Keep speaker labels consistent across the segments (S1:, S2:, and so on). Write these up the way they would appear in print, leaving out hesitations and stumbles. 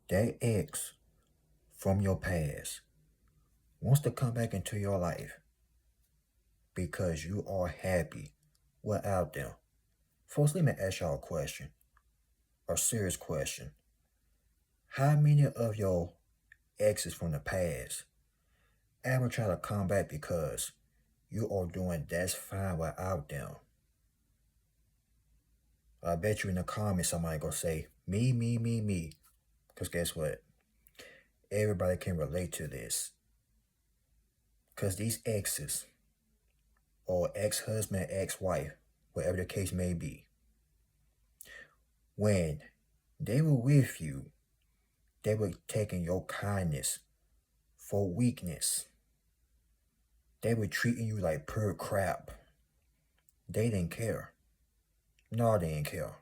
S1: That ex from your past wants to come back into your life because you are happy without them. Folks, let me ask y'all a question, a serious question. How many of your exes from the past ever try to come back because you are doing that's fine without them? I bet you in the comments somebody gonna say, me, me, me, me. Because guess what? Everybody can relate to this. Because these exes, or ex-husband, ex-wife, whatever the case may be, when they were with you, they were taking your kindness for weakness. They were treating you like pure crap. They didn't care. No, they didn't care.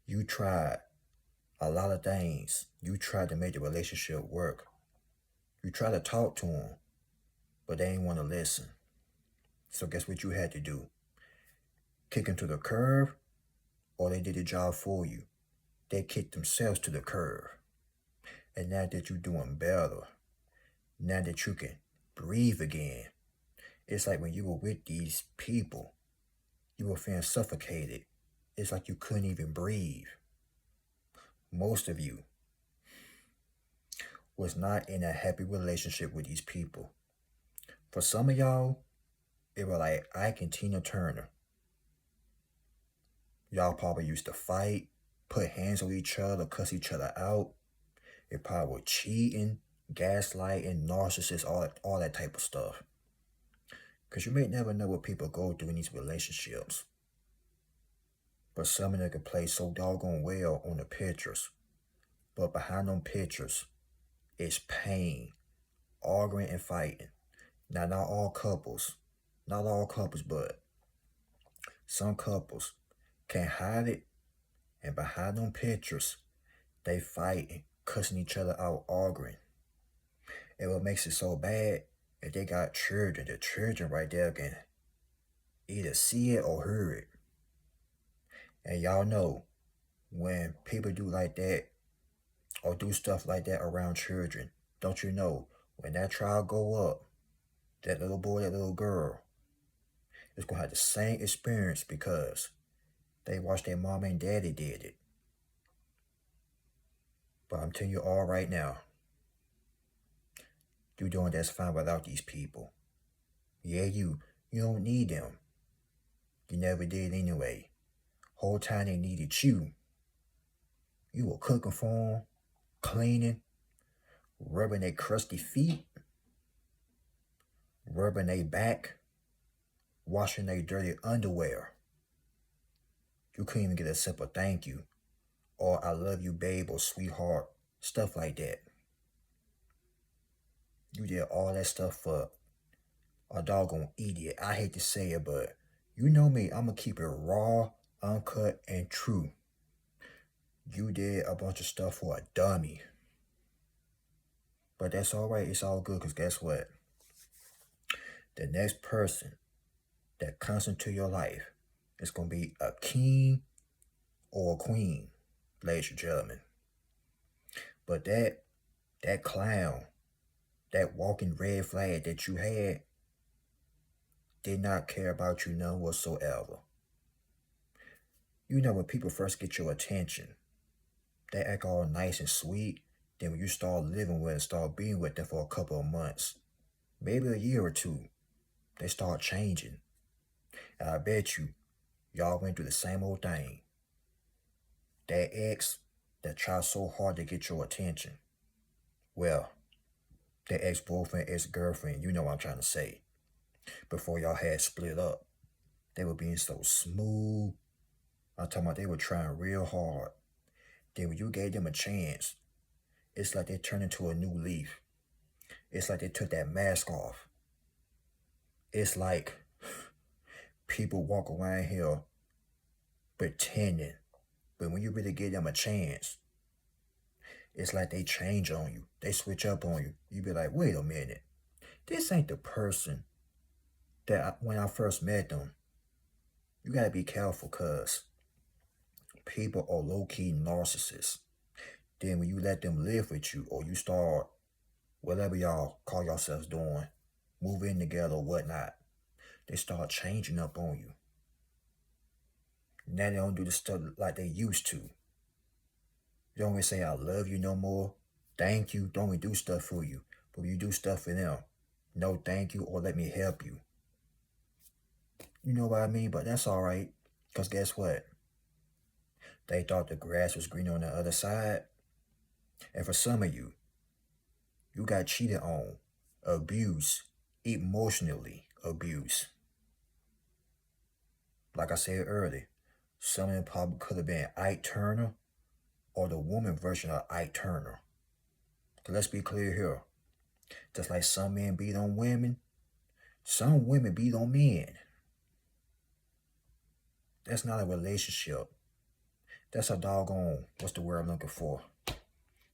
S1: You tried a lot of things. You tried to make the relationship work. You tried to talk to them, but they didn't want to listen. So guess what you had to do? Kick them to the curb, or they did the job for you. They kicked themselves to the curb. And now that you're doing better, now that you can breathe again, it's like when you were with these people, you were feeling suffocated. It's like you couldn't even breathe. Most of you was not in a happy relationship with these people. For some of y'all, it was like Ike and Tina Turner. Y'all probably used to fight, put hands on each other, cuss each other out. It probably was cheating, gaslighting, narcissists, all that type of stuff. Because you may never know what people go through in these relationships. But some of them can play so doggone well on the pictures. But behind them pictures is pain, arguing and fighting. Now, not all couples, but some couples can hide it, and behind them pictures, they fighting, cussing each other out, arguing. And what makes it so bad, if they got children, the children right there can either see it or hear it. And y'all know, when people do like that, or do stuff like that around children, don't you know, when that child go up, that little boy, that little girl, is going to have the same experience because they watched their mom and daddy did it. But I'm telling you all right now, you're doing that's fine without these people. Yeah, you don't need them. You never did anyway. Whole time they needed you. You were cooking for them, cleaning, rubbing their crusty feet, rubbing their back, washing their dirty underwear. You couldn't even get a simple thank you, or I love you, babe, or sweetheart, stuff like that. You did all that stuff for a doggone idiot. I hate to say it, but you know me, I'm going to keep it raw, uncut, and true. You did a bunch of stuff for a dummy. But that's all right. It's all good, because guess what? The next person that comes into your life is going to be a king or a queen, ladies and gentlemen. But that clown, that walking red flag that you had, did not care about you none whatsoever. You know, when people first get your attention, they act all nice and sweet. Then when you start living with and start being with them for a couple of months, maybe a year or two, they start changing. And I bet y'all went through the same old thing. That ex that tried so hard to get your attention. Well, that ex-boyfriend, ex-girlfriend, you know what I'm trying to say. Before y'all had split up, they were being so smooth. I'm talking about they were trying real hard. Then when you gave them a chance, it's like they turned into a new leaf. It's like they took that mask off. It's like people walk around here pretending, but when you really give them a chance, it's like they change on you. They switch up on you. You be like, wait a minute. This ain't the person that when I first met them. You gotta be careful, because people are low-key narcissists. Then when you let them live with you, or you start whatever y'all call yourselves doing, move in together or whatnot, they start changing up on you. Now they don't do the stuff like they used to. They don't even say I love you no more. Thank you. Don't even do stuff for you. But when you do stuff for them, no thank you or let me help you. You know what I mean? But that's all right. Because guess what? They thought the grass was greener on the other side. And for some of you, you got cheated on, abused, emotionally abused. Like I said earlier, some of them probably could have been Ike Turner or the woman version of Ike Turner. So let's be clear here. Just like some men beat on women, some women beat on men. That's not a relationship. That's a doggone, what's the word I'm looking for?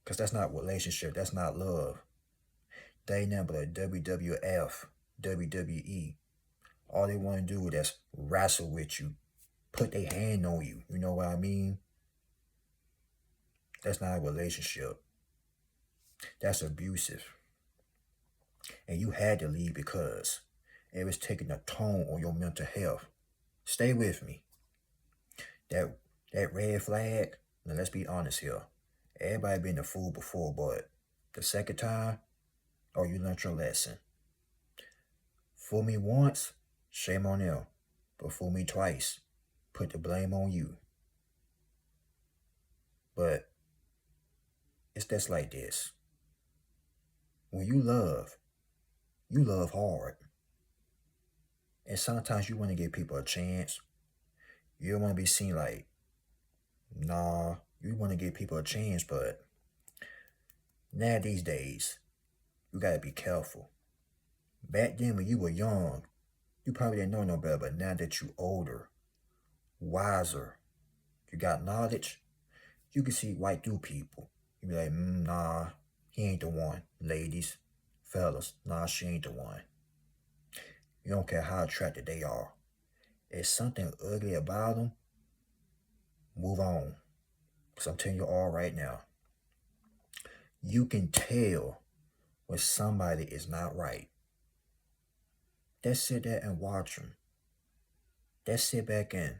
S1: Because that's not relationship. That's not love. They ain't nothing but a WWF, WWE. All they want to do is wrestle with you, put their hand on you. You know what I mean? That's not a relationship. That's abusive. And you had to leave because it was taking a toll on your mental health. Stay with me. That red flag, now let's be honest here. Everybody been a fool before, but the second time, oh, you learned your lesson. Fool me once, shame on them. But fool me twice, put the blame on you. But it's just like this. When you love hard. And sometimes you want to give people a chance. You don't want to be seen like, nah, you want to give people a chance, but now these days, you got to be careful. Back then when you were young, you probably didn't know no better, but now that you older, wiser, you got knowledge, you can see right through people. You be like, nah, he ain't the one. Ladies, fellas, nah, she ain't the one. You don't care how attractive they are. If something ugly about them, move on. Because I'm telling you all right now. You can tell when somebody is not right. Just sit there and watch them. Just sit back and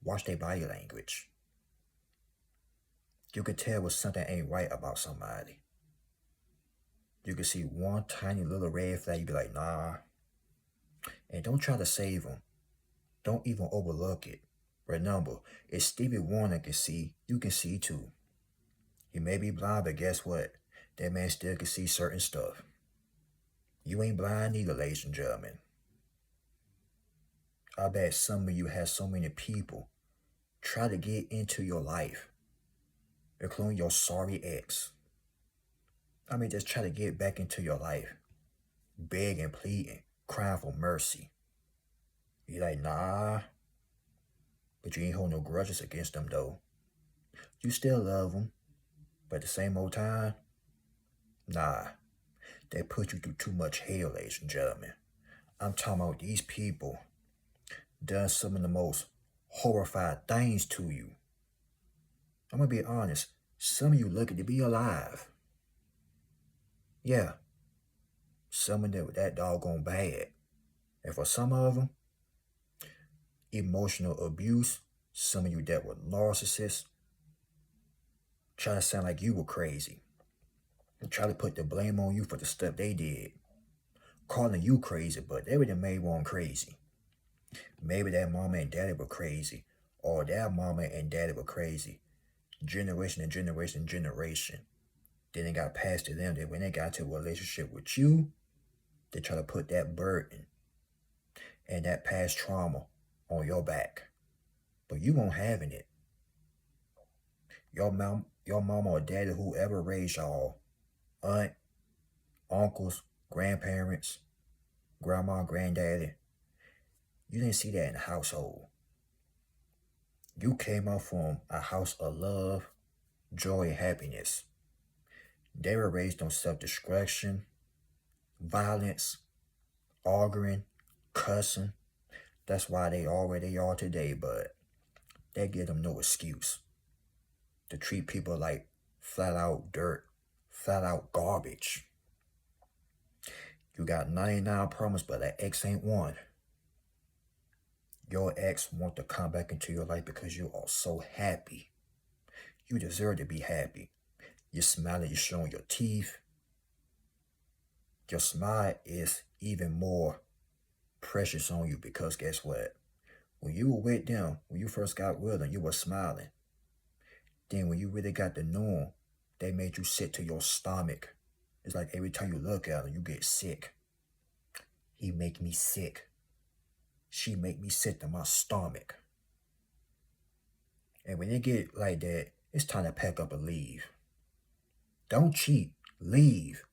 S1: watch their body language. You can tell when something ain't right about somebody. You can see one tiny little red flag, you be like, nah. And don't try to save them. Don't even overlook it. Remember, if Stevie Wonder can see, you can see too. You may be blind, but guess what? That man still can see certain stuff. You ain't blind either, ladies and gentlemen. I bet some of you have so many people try to get into your life, including your sorry ex. I mean, just try to get back into your life, begging, pleading, crying for mercy. You're like, nah, but you ain't hold no grudges against them though. You still love them, but at the same old time, nah, they put you through too much hell, ladies and gentlemen. I'm talking about these people done some of the most horrifying things to you. I'm gonna be honest, some of you lucky to be alive. Yeah, some of them were that doggone bad. And for some of them, emotional abuse, some of you that were narcissists, try to sound like you were crazy. And try to put the blame on you for the stuff they did. Calling you crazy, but they would have made one crazy. Maybe that mama and daddy were crazy. Or that mama and daddy were crazy. Generation and generation and generation. Then it got passed to them. That when they got to a relationship with you, they try to put that burden and that past trauma on your back. But you won't having it. Your mama or daddy, whoever raised y'all, aunt, uncles, grandparents, grandma, granddaddy, you didn't see that in the household. You came up from a house of love, joy, and happiness. They were raised on self-destruction, violence, arguing, cussing. That's why they are where they are today, but that give them no excuse to treat people like flat out dirt, flat out garbage. You got 99 problems, but that ex ain't one. Your ex want to come back into your life because you are so happy. You deserve to be happy. You're smiling, you're showing your teeth. Your smile is even more precious on you because guess what? When you were with them, when you first got with them, you were smiling. Then when you really got to know them, they made you sick to your stomach. It's like every time you look at them, you get sick. He make me sick. She make me sick to my stomach. And when it get like that, it's time to pack up and leave. Don't cheat. Leave.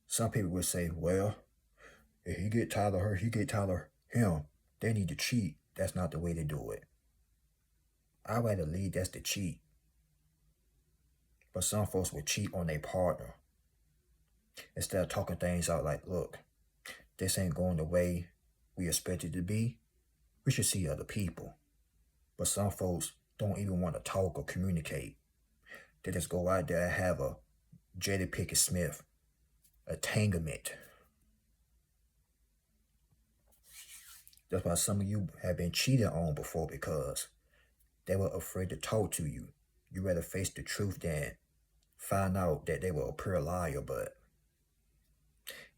S1: Some people would say, well, if he get tired of her, he get tired of him. They need to cheat. That's not the way to do it. I'd rather leave. That's the cheat. But some folks would cheat on their partner. Instead of talking things out like, look, this ain't going the way we expect it to be. We should see other people. But some folks don't even want to talk or communicate. They just go out there and have a Jada Pinkett Smith entanglement. That's why some of you have been cheated on before because they were afraid to talk to you. You rather face the truth than find out that they were a pure liar. But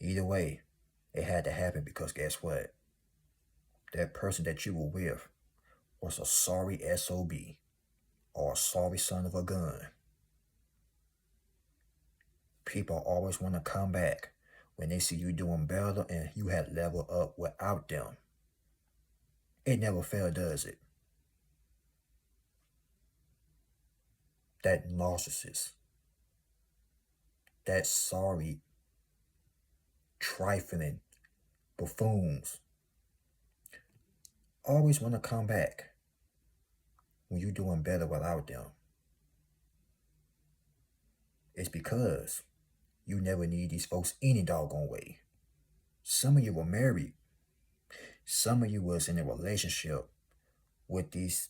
S1: either way, it had to happen because guess what? That person that you were with was a sorry SOB or a sorry son of a gun. People always want to come back when they see you doing better and you had leveled up without them. It never fails, does it? That narcissist, that sorry, trifling buffoons always want to come back when you're doing better without them. It's because you never need these folks any doggone way. Some of you were married. Some of you was in a relationship with these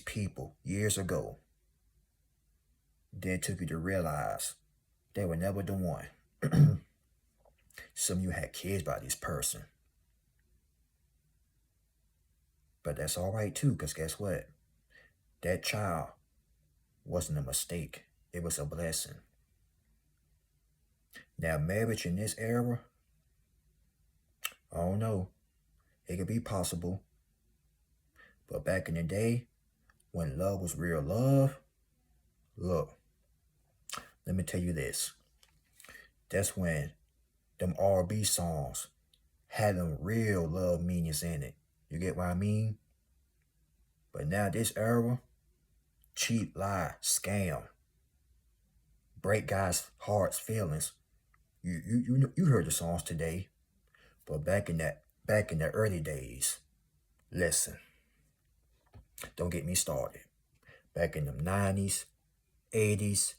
S1: people years ago. Then it took you to realize they were never the one. Some of you had kids by this person. But that's all right too, because guess what? That child wasn't a mistake. It was a blessing. Now, marriage in this era, I don't know. It could be possible. But back in the day, when love was real love, look, let me tell you this. That's when them R&B songs had them real love meanings in it. You get what I mean? But now this era, cheat, lie, scam, break guys' hearts, feelings. You heard the songs today, but back in the early days, listen, don't get me started. Back in the 90s, 80s,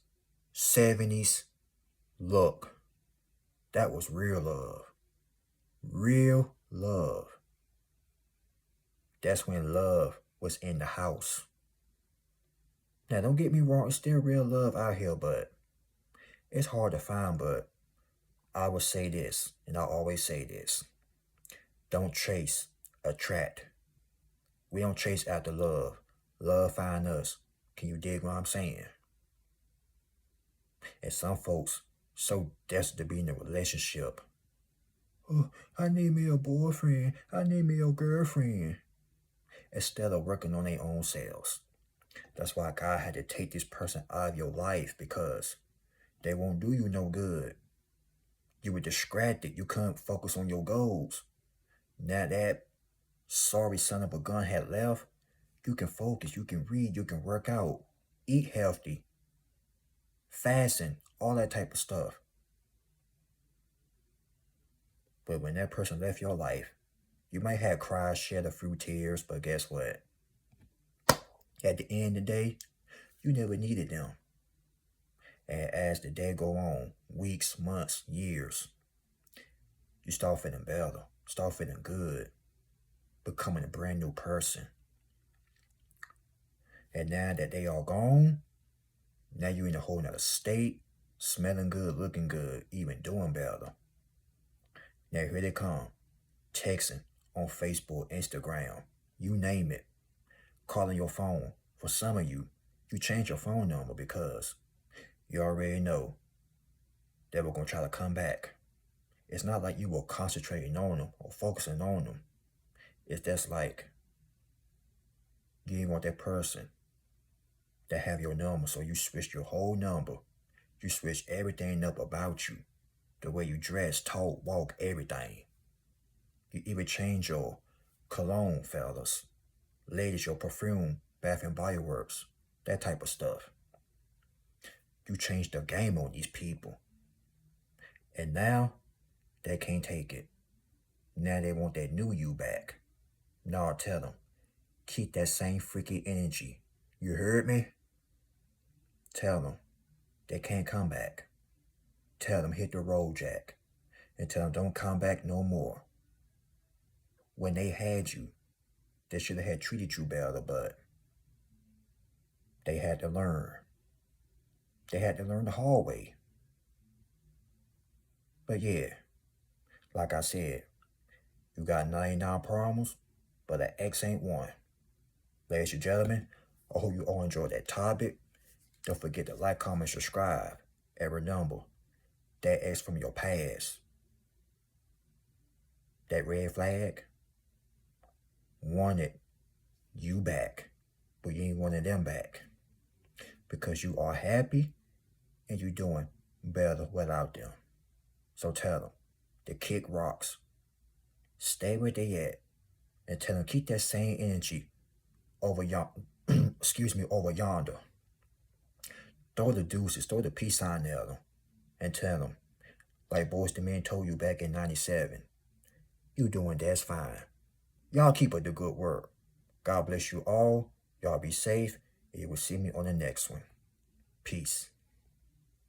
S1: 70s, look, that was real love. Real love. That's when love was in the house. Now, don't get me wrong, it's still real love out here, but it's hard to find. But I will say this, and I always say this. Don't chase, attract. We don't chase after love. Love find us. Can you dig what I'm saying? And some folks so desperate to be in a relationship. Oh, I need me a boyfriend. I need me a girlfriend. Instead of working on their own selves. That's why God had to take this person out of your life, because they won't do you no good. You were distracted. You couldn't focus on your goals. Now that sorry son of a gun had left, you can focus, you can read, you can work out, eat healthy, fasting, all that type of stuff. But when that person left your life, you might have cried, shed a few tears, but guess what? At the end of the day, you never needed them. And as the day go on, weeks, months, years, you start feeling better, start feeling good, becoming a brand new person. And now that they are gone, Now you in a whole nother state, smelling good, looking good, even doing better. Now here they come, texting on Facebook, Instagram, you name it, calling your phone. For some of you, you change your phone number because you already know they were going to try to come back. It's not like you were concentrating on them or focusing on them. It's just like you didn't want that person to have your number, so you switched your whole number. You switched everything up about you. The way you dress, talk, walk, everything. You even change your cologne, fellas. Ladies, your perfume, Bath and Body Works, that type of stuff. You changed the game on these people. And now, they can't take it. Now they want that new you back. Now tell them, keep that same freaky energy. You heard me? Tell them, they can't come back. Tell them, hit the road, Jack. And tell them, don't come back no more. When they had you, they should have had treated you better, but they had to learn. They had to learn the hard way. But yeah, like I said, you got 99 problems, but an ex ain't one. Ladies and gentlemen, I hope you all enjoyed that topic. Don't forget to like, comment, subscribe. And remember, that ex from your past, that red flag, wanted you back, but you ain't wanted them back. Because you are happy and you're doing better without them. So tell them, the kick rocks. Stay where they at. And tell them, keep that same energy over over yonder. Throw the deuces, throw the peace sign at them. And tell them, like Boyz II Men told you back in 97, you doing that's fine. Y'all keep up the good work. God bless you all. Y'all be safe. And you will see me on the next one. Peace.